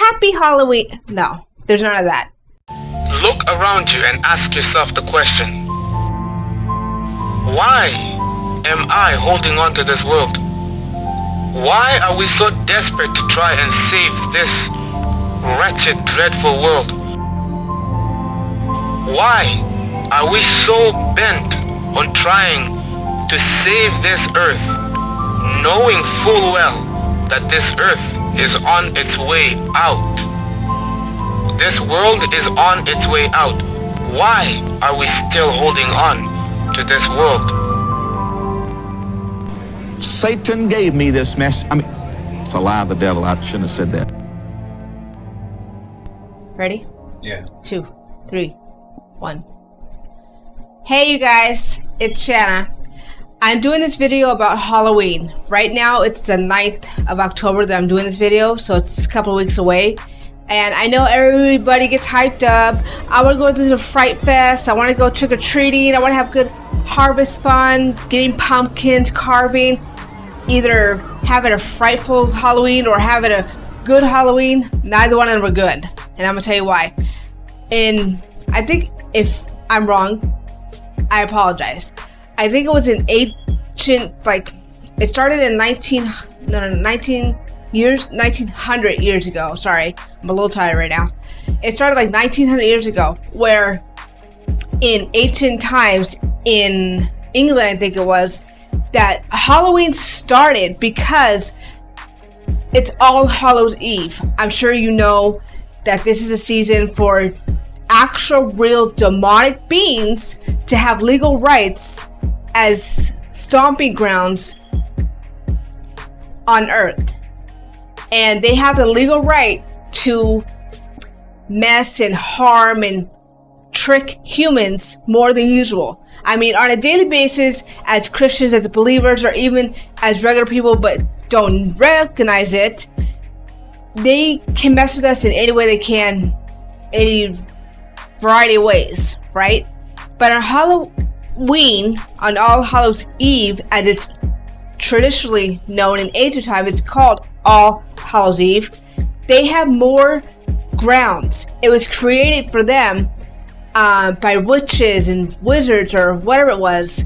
happy Halloween. No, there's none of that. Look around you and ask yourself the question, why am I holding on to this world? Why are we so desperate to try and save this wretched, dreadful world? Why are we so bent on trying to save this earth, knowing full well that this earth is on its way out? This world is on its way out. Why are we still holding on to this world? Satan gave me this mess. It's a lie of the devil. I shouldn't have said that. Ready? Yeah. 2, 3, 1. Hey you guys, it's Shanna. I'm doing this video about Halloween. Right now it's the 9th of October that I'm doing this video, so it's a couple of weeks away. And I know everybody gets hyped up. I want to go to the Fright Fest. I want to go trick-or-treating. I want to have good harvest fun, getting pumpkins, carving. Either having a frightful Halloween or having a good Halloween. Neither one of them are good. And I'm going to tell you why. And I think if I'm wrong, I apologize. I think it was an ancient, it started in 1900 years ago. Sorry, I'm a little tired right now. It started 1900 years ago, where in ancient times in England, I think it was, that Halloween started because it's All Hallows Eve. I'm sure you know that this is a season for actual real demonic beings to have legal rights as stomping grounds on Earth. And they have the legal right to mess and harm and trick humans more than usual. I mean, on a daily basis, as Christians, as believers, or even as regular people but don't recognize it, they can mess with us in any way they can, any variety of ways, right? But on Halloween, on All Hallows Eve, as it's traditionally known in ancient time, it's called All Hallows Eve. They have more grounds. It was created for them by witches and wizards or whatever it was.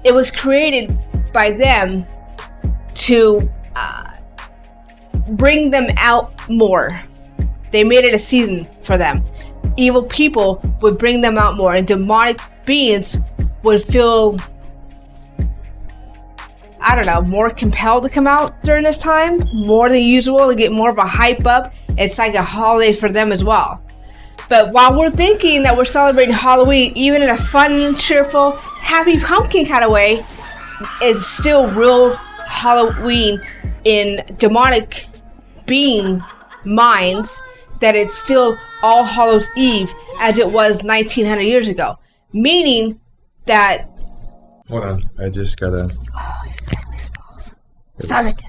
It was created by them to bring them out more. They made it a season for them. Evil people would bring them out more, and demonic beings would feel, I don't know, more compelled to come out during this time, more than usual, to get more of a hype up. It's like a holiday for them as well. But while we're thinking that we're celebrating Halloween, even in a fun, cheerful, happy pumpkin kind of way, it's still real Halloween in demonic being minds, that it's still All Hallows Eve as it was 1900 years ago. Meaning that... Hold on, I just gotta... Oh, you're getting these balls. Stop it.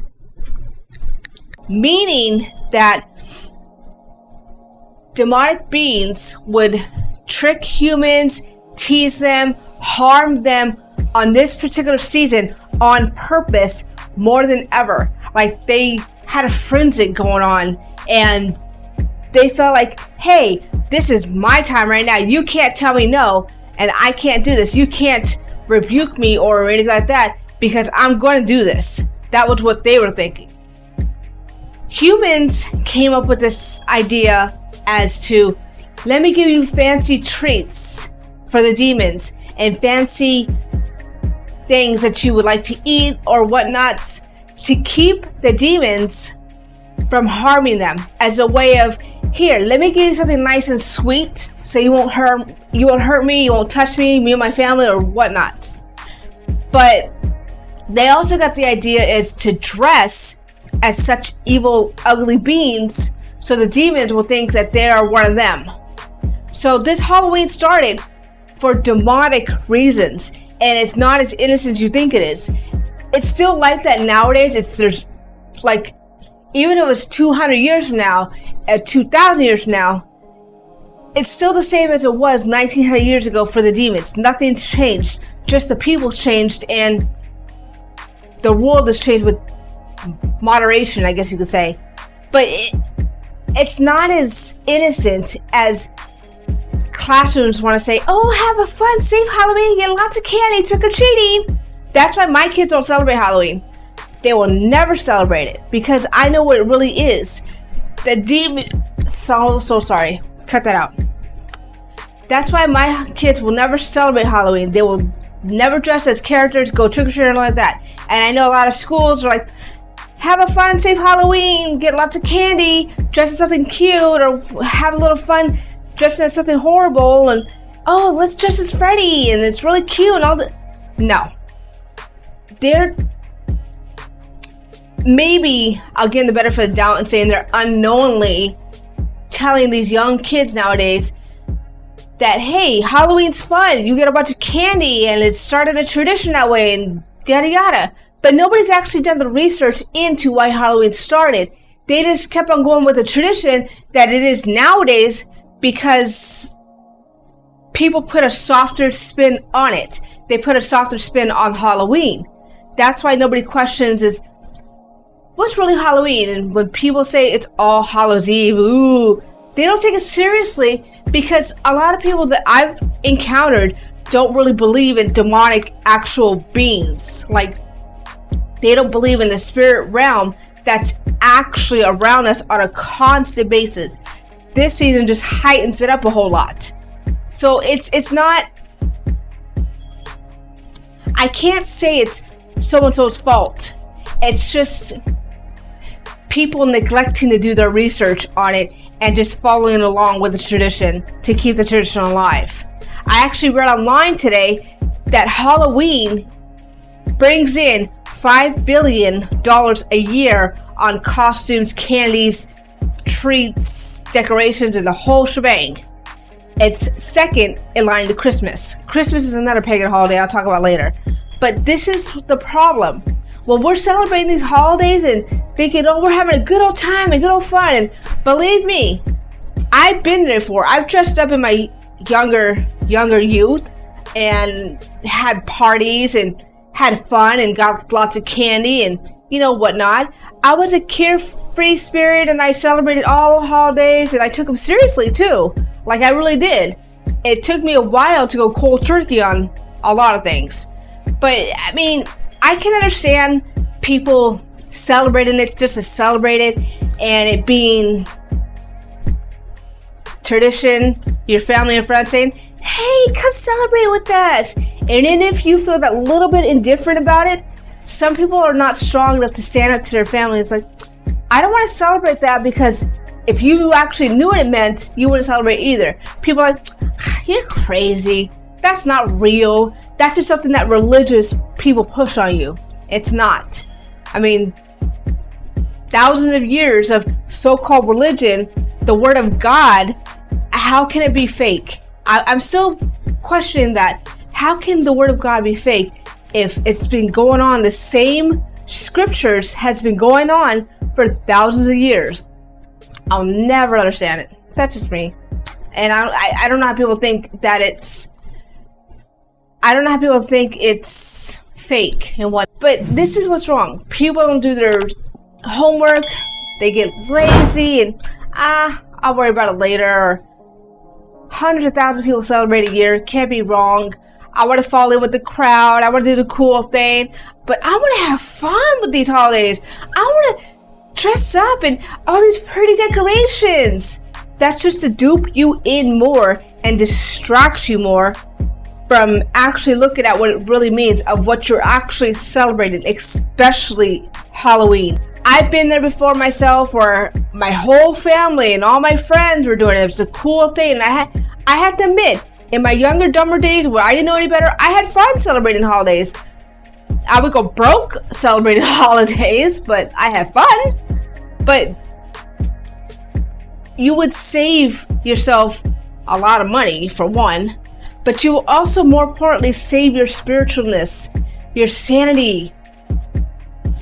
Meaning that demonic beings would trick humans, tease them, harm them on this particular season on purpose more than ever. Like they had a frenzy going on, and they felt like, hey, this is my time right now. You can't tell me no, and I can't do this. You can't rebuke me or anything like that, because I'm going to do this. That was what they were thinking. Humans came up with this idea as to, let me give you fancy treats for the demons and fancy things that you would like to eat or whatnot, to keep the demons from harming them, as a way of, here, let me give you something nice and sweet so you won't hurt me, you won't touch me and my family or whatnot. But they also got the idea is to dress as such evil, ugly beings, so the demons will think that they are one of them. So this Halloween started for demonic reasons, and it's not as innocent as you think it is. It's still like that nowadays. There's like, even if it was 200 years from now, 2,000 years from now, it's still the same as it was 1900 years ago for the demons. Nothing's changed. Just the people's changed, and the world has changed with moderation, I guess you could say. But it's not as innocent as classrooms want to say, oh, have a fun, safe Halloween, get lots of candy, trick-or-treating. That's why my kids don't celebrate Halloween. They will never celebrate it because I know what it really is. The demon... So sorry. Cut that out. That's why my kids will never celebrate Halloween. They will never dress as characters, go trick-or-treating like that. And I know a lot of schools are like, have a fun, safe Halloween, get lots of candy, dress as something cute, or have a little fun dressing as something horrible, and oh, let's dress as Freddy, and it's really cute, and all that. No. Maybe I'll give them the benefit of the doubt and saying they're unknowingly telling these young kids nowadays that, hey, Halloween's fun, you get a bunch of candy, and it started a tradition that way, and yada yada. But nobody's actually done the research into why Halloween started. They just kept on going with the tradition that it is nowadays because people put a softer spin on it. They put a softer spin on Halloween. That's why nobody questions is, what's really Halloween? And when people say it's All Hallows Eve, ooh, they don't take it seriously because a lot of people that I've encountered don't really believe in demonic actual beings. Like, they don't believe in the spirit realm that's actually around us on a constant basis. This season just heightens it up a whole lot. So it's not... I can't say it's so-and-so's fault. It's just people neglecting to do their research on it and just following along with the tradition to keep the tradition alive. I actually read online today that Halloween brings in $5 billion a year on costumes, candies, treats, decorations, and the whole shebang. It's second in line to Christmas. Christmas is another pagan holiday I'll talk about later. But this is the problem. When we're celebrating these holidays and thinking, oh, we're having a good old time and good old fun, and believe me, I've been there before. I've dressed up in my younger youth and had parties and had fun and got lots of candy and whatnot. I was a carefree spirit and I celebrated all holidays and I took them seriously too. Like I really did. It took me a while to go cold turkey on a lot of things. But I mean, I can understand people celebrating it just to celebrate it and it being tradition, your family and friends saying, hey, come celebrate with us. And then if you feel that little bit indifferent about it, some people are not strong enough to stand up to their family. It's like, I don't want to celebrate that because if you actually knew what it meant, you wouldn't celebrate either. People are like, you're crazy. That's not real. That's just something that religious people push on you. It's not. I mean, thousands of years of so-called religion, the word of God, how can it be fake? I'm still questioning that. How can the word of God be fake if it's been going on, the same scriptures has been going on for thousands of years? I'll never understand it. That's just me. And I don't know how people think that it's... I don't know how people think it's fake and what. But this is what's wrong. People don't do their homework. They get lazy and, I'll worry about it later. Or hundreds of thousands of people celebrate a year. Can't be wrong. I want to fall in with the crowd. I want to do the cool thing. But I want to have fun with these holidays. I want to dress up and all these pretty decorations. That's just to dupe you in more and distract you more from actually looking at what it really means of what you're actually celebrating, especially Halloween. I've been there before myself where my whole family and all my friends were doing it. It was a cool thing. And I had to admit, in my younger, dumber days where I didn't know any better, I had fun celebrating holidays. I would go broke celebrating holidays, but I had fun. But you would save yourself a lot of money, for one. But you will also, more importantly, save your spiritualness, your sanity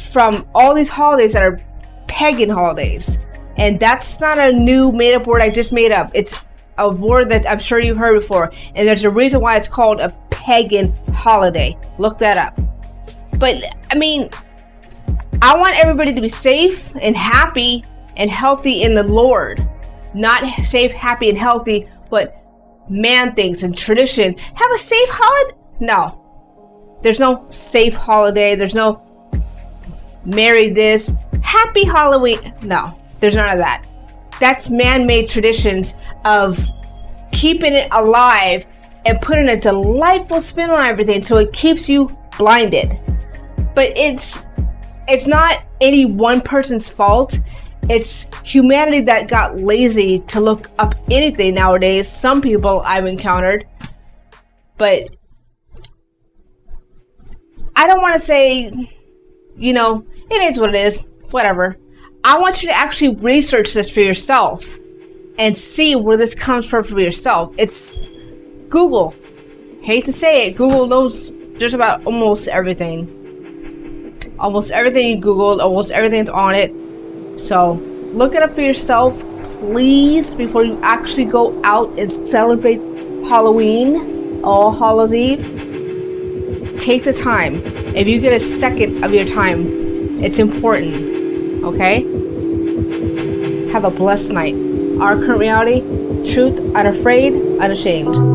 from all these holidays that are pagan holidays. And that's not a new made-up word I just made up. It's a word that I'm sure you've heard before. And there's a reason why it's called a pagan holiday. Look that up. But, I mean, I want everybody to be safe and happy and healthy in the Lord. Not safe, happy, and healthy, what man thinks and tradition. Have a safe holiday? No. There's no safe holiday. There's no marry this. Happy Halloween. No. There's none of that. That's man-made traditions of keeping it alive and putting a delightful spin on everything so it keeps you blinded. But it's not any one person's fault. It's humanity that got lazy to look up anything nowadays. Some people I've encountered. But I don't want to say, it is what it is. Whatever. I want you to actually research this for yourself and see where this comes from for yourself. It's Google. Hate to say it, Google knows just about almost everything. Almost everything you Googled, almost everything's on it. So look it up for yourself, please, before you actually go out and celebrate Halloween, All Hallows Eve. Take the time. If you get a second of your time, it's important. Okay? Have a blessed night. Our current reality, truth, unafraid, unashamed.